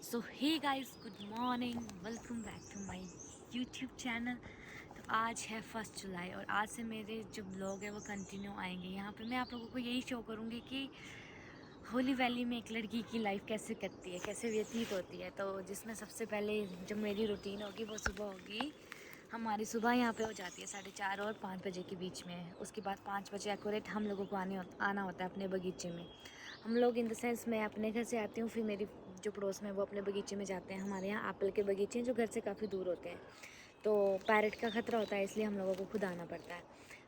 So hey guys, good morning, welcome back to my YouTube channel. तो आज है 1 जुलाई और आज से मेरे जो ब्लॉग है वो कंटिन्यू आएंगे। यहाँ पे मैं आप लोगों को यही शो करूँगी कि होली वैली में एक लड़की की लाइफ कैसे कटती है, कैसे व्यतीत होती है। तो जिसमें सबसे पहले जो मेरी रूटीन होगी वो सुबह होगी। हमारी सुबह यहाँ पे हो जाती है 4:30 और 5 बजे के बीच में। उसके बाद 5 बजे एक्यूरेट हम लोगों को आना होता है अपने बगीचे में। हम लोग इन द सेंस मैं अपने घर से आती हूँ, फिर मेरी जो पड़ोस में वो अपने बगीचे में जाते हैं। हमारे यहाँ एप्पल के बगीचे हैं जो घर से काफ़ी दूर होते हैं, तो पैरेट का ख़तरा होता है, इसलिए हम लोगों को खुद आना पड़ता है।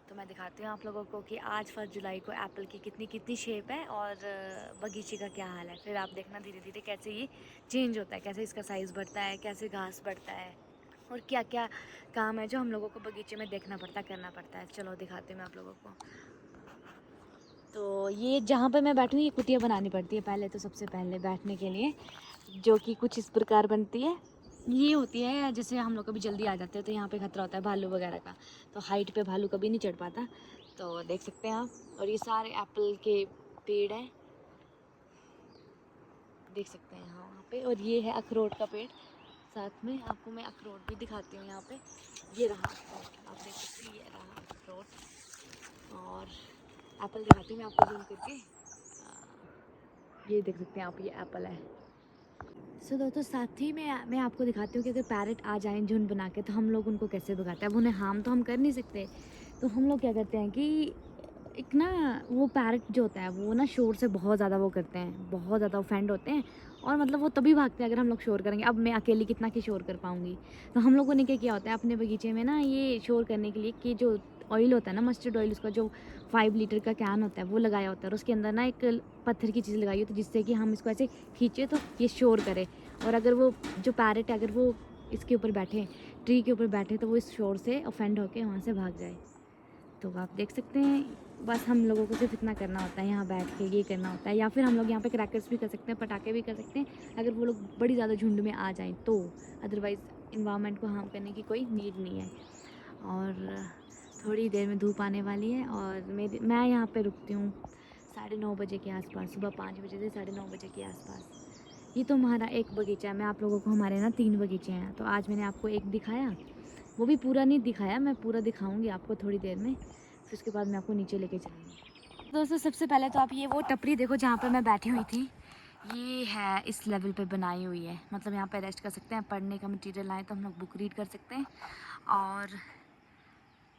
तो मैं दिखाती हूँ आप लोगों को कि आज 1 जुलाई को एप्पल की कितनी कितनी शेप है और बगीचे का क्या हाल है। फिर आप देखना धीरे धीरे कैसे ये चेंज होता है, कैसे इसका साइज़ बढ़ता है, कैसे घास बढ़ता है और क्या क्या काम है जो हम लोगों को बगीचे में देखना पड़ता है, करना पड़ता है। चलो दिखाती हूँ मैं आप लोगों को। तो ये जहाँ पे मैं बैठी हूँ, ये कुटिया बनानी पड़ती है पहले, तो सबसे पहले बैठने के लिए, जो कि कुछ इस प्रकार बनती है। ये होती है जैसे हम लोग कभी जल्दी आ जाते हैं तो यहाँ पे खतरा होता है भालू वगैरह का, तो हाइट पे भालू कभी नहीं चढ़ पाता। तो देख सकते हैं आप। और ये सारे एप्पल के पेड़ हैं, देख सकते हैं यहाँ वहाँ पे। और ये है अखरोट का पेड़, साथ में आपको मैं अखरोट भी दिखाती हूँ। यहाँ पे ये रहा अखरोट, आप देख सकते हैं, ये रहा अखरोट। और एप्पल दिखाती हूँ मैं आपको जूम करके। ये देख सकते हैं आप, ये एप्पल है। सो दोस्तों, साथ ही में मैं आपको दिखाती हूँ कि अगर पैरेट आ जाएं झुंड बना के तो हम लोग उनको कैसे भगाते हैं। अब उन्हें हार्म तो हम कर नहीं सकते, तो हम लोग क्या करते हैं कि एक ना, वो पैरेट जो होता है वो ना शोर से बहुत ज़्यादा वो करते हैं, बहुत ज़्यादा ऑफेंड होते हैं। और मतलब वो तभी भागते हैं अगर हम लोग शोर करेंगे। अब मैं अकेली कितना की शोर कर पाऊँगी। तो हम लोगों ने क्या किया होता है अपने बगीचे में ना, ये शोर करने के लिए कि जो ऑयल होता है ना, मस्टर्ड ऑयल, उसका जो 5 लीटर का कैन होता है वो लगाया होता है। और उसके अंदर ना एक पत्थर की चीज़ लगाई होती है, जिससे कि हम इसको ऐसे खींचे तो ये शोर करे। और अगर वो जो पैरेट है, अगर वो इसके ऊपर बैठे, ट्री के ऊपर बैठे, तो वो इस शोर से ऑफेंड होके वहाँ से भाग जाए। तो आप देख सकते हैं, बस हम लोगों को सिर्फ इतना करना होता है, यहाँ बैठ के ये करना होता है। या फिर हम लोग यहाँ पे क्रैकर्स भी कर सकते हैं, पटाखे भी कर सकते हैं, अगर वो लोग बड़ी ज़्यादा झुंड में आ जाएं तो। अदरवाइज़ इन्वायरमेंट को हार्म करने की कोई नीड नहीं है। और थोड़ी देर में धूप आने वाली है और मैं यहाँ पे रुकती हूँ 9:30 बजे के आसपास, सुबह 5 बजे से 9:30 बजे के आसपास। ये तो हमारा एक बगीचा है। मैं आप लोगों को, हमारे ना 3 बगीचे हैं, तो आज मैंने आपको एक दिखाया, वो भी पूरा नहीं दिखाया, मैं पूरा दिखाऊंगी आपको थोड़ी देर में। फिर उसके बाद मैं आपको नीचे लेके जाऊँगी। दोस्तों, सबसे पहले तो आप ये वो टपरी देखो जहाँ पर मैं बैठी हुई थी। ये है इस लेवल पे बनाई हुई है, मतलब यहाँ पे रेस्ट कर सकते हैं, पढ़ने का मटेरियल आए तो हम लोग बुक रीड कर सकते हैं। और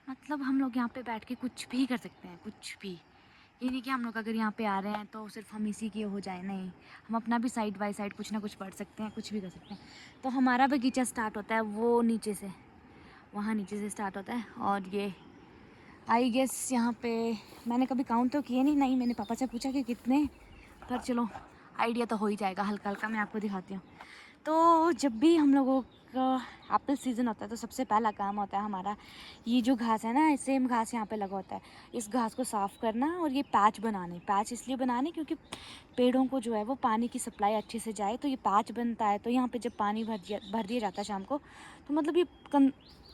मतलब हम लोग यहाँ पे बैठ के कुछ भी कर सकते हैं, कुछ भी। ये नहीं कि हम लोग अगर यहाँ पे आ रहे हैं तो सिर्फ हम इसी के हो जाए, नहीं, हम अपना भी साइड बाय साइड कुछ ना कुछ पढ़ सकते हैं, कुछ भी कर सकते हैं। तो हमारा बगीचा स्टार्ट होता है वो नीचे से, वहाँ नीचे से स्टार्ट होता है। और ये आई गेस यहाँ पे मैंने कभी काउंट तो किए नहीं, मैंने पापा से पूछा कि कितने, पर चलो आइडिया तो हो ही जाएगा हल्का हल्का। मैं आपको दिखाती हूँ। तो जब भी हम लोगों का एप्पल सीज़न होता है तो सबसे पहला काम होता है हमारा, ये जो घास है ना, सेम घास यहाँ पे लगा होता है, इस घास को साफ़ करना और ये पैच बनाने। पैच इसलिए बनाने क्योंकि पेड़ों को जो है वो पानी की सप्लाई अच्छे से जाए, तो ये पैच बनता है। तो यहाँ पे जब पानी भर दिया जाता है शाम को, तो मतलब ये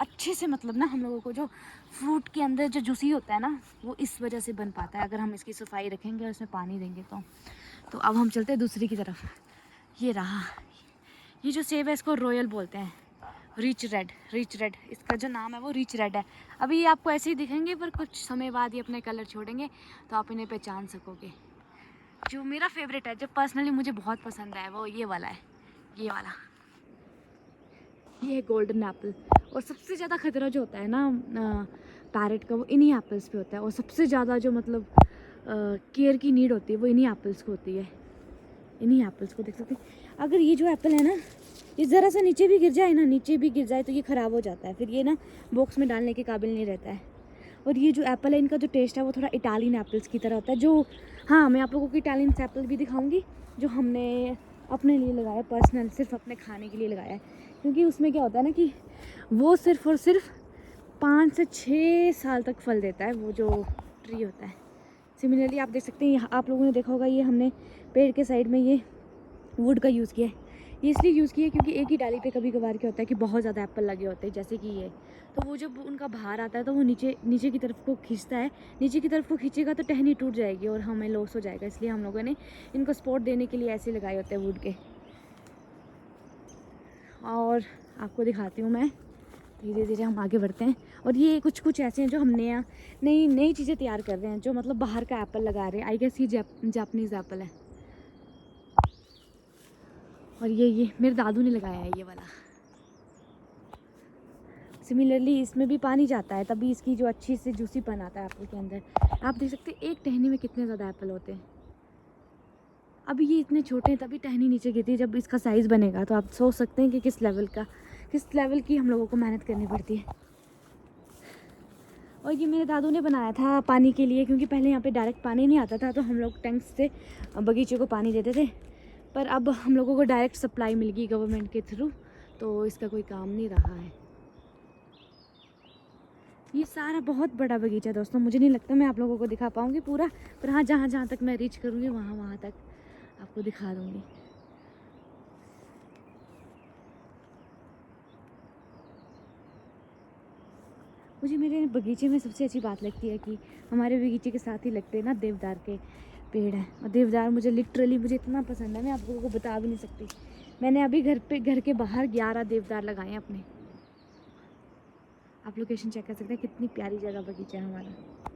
अच्छे से, मतलब ना, हम लोगों को जो फ्रूट के अंदर जो जूसी होता है ना, वो इस वजह से बन पाता है, अगर हम इसकी सफाई रखेंगे और इसमें पानी देंगे तो अब हम चलते हैं दूसरी की तरफ। ये रहा, ये जो सेब है इसको रॉयल बोलते हैं, रिच रेड इसका जो नाम है वो रिच रेड है। अभी ये आपको ऐसे ही दिखेंगे, पर कुछ समय बाद ये अपने कलर छोड़ेंगे तो आप इन्हें पहचान सकोगे। जो मेरा फेवरेट है, जो पर्सनली मुझे बहुत पसंद है, वो ये वाला है, ये वाला, ये है गोल्डन एप्पल। और सबसे ज़्यादा खतरा जो होता है ना पैरेट का, वो इन्हीं एप्पल्स पे होता है। और सबसे ज़्यादा जो मतलब केयर की नीड होती है वो इन्हीं एप्पल्स को होती है। इन्हीं एप्पल्स को देख सकते हैं। अगर ये जो एप्पल है ना, ये ज़रा सा नीचे भी गिर जाए ना, नीचे भी गिर जाए तो ये ख़राब हो जाता है, फिर ये ना बॉक्स में डालने के काबिल नहीं रहता है। और ये जो एप्पल है, इनका जो टेस्ट है वो थोड़ा इटालियन एप्पल्स की तरह होता है। जो, हाँ, मैं आप लोगों को इटालियन एप्पल भी दिखाऊंगी जो हमने अपने लिए लगाया, पर्सनल, सिर्फ अपने खाने के लिए लगाया है। क्योंकि उसमें क्या होता है ना कि वो सिर्फ और सिर्फ 5 से 6 साल तक फल देता है, वो जो ट्री होता है। सिमिलरली आप देख सकते हैं, यहाँ आप लोगों ने देखा होगा, ये हमने पेड़ के साइड में ये वुड का यूज़ किया है। ये इसलिए यूज़ किया है क्योंकि एक ही डाली पे कभी कभार क्या होता है कि बहुत ज़्यादा एप्पल लगे होते हैं, जैसे कि ये। तो वो जब उनका भार आता है तो वो नीचे नीचे की तरफ को खींचता है, नीचे की तरफ को खींचेगा तो टहनी टूट जाएगी और हमें लॉस हो जाएगा। इसलिए हम लोगों ने इनको सपोर्ट देने के लिए ऐसे लगाए होते हैं वुड के। और आपको दिखाती हूँ मैं। धीरे धीरे हम आगे बढ़ते हैं। और ये कुछ कुछ ऐसे हैं जो हम नई नई चीज़ें तैयार कर रहे हैं, जो मतलब बाहर का एप्पल लगा रहे हैं। आई गेस ये जापानीज़ एप्पल है। और ये मेरे दादू ने लगाया है ये वाला। सिमिलरली इसमें भी पानी जाता है, तभी इसकी जो अच्छी से जूसीपन आता है एप्पल के अंदर। आप देख सकते हैं एक टहनी में कितने ज़्यादा एप्पल होते हैं। अभी ये इतने छोटे हैं तभी टहनी नीचे गिरती है। जब इसका साइज़ बनेगा तो आप सोच सकते हैं कि किस लेवल की हम लोगों को मेहनत करनी पड़ती है। और ये मेरे दादू ने बनाया था पानी के लिए, क्योंकि पहले यहाँ पे डायरेक्ट पानी नहीं आता था, तो हम लोग टैंक्स से बगीचे को पानी देते थे। पर अब हम लोगों को डायरेक्ट सप्लाई मिल गई गवर्नमेंट के थ्रू, तो इसका कोई काम नहीं रहा है। ये सारा बहुत बड़ा बगीचा दोस्तों, मुझे नहीं लगता मैं आप लोगों को दिखा पाऊँगी पूरा, पर हाँ जहाँ तक मैं रीच करूँगी वहाँ तक आपको दिखा दूँगी। मुझे मेरे बगीचे में सबसे अच्छी बात लगती है कि हमारे बगीचे के साथ ही लगते हैं ना देवदार के पेड़ हैं। और देवदार मुझे इतना पसंद है, मैं आप लोगों को बता भी नहीं सकती। मैंने अभी घर के बाहर 11 देवदार लगाए हैं अपने। आप लोकेशन चेक कर सकते हैं कितनी प्यारी जगह बगीचा है हमारा।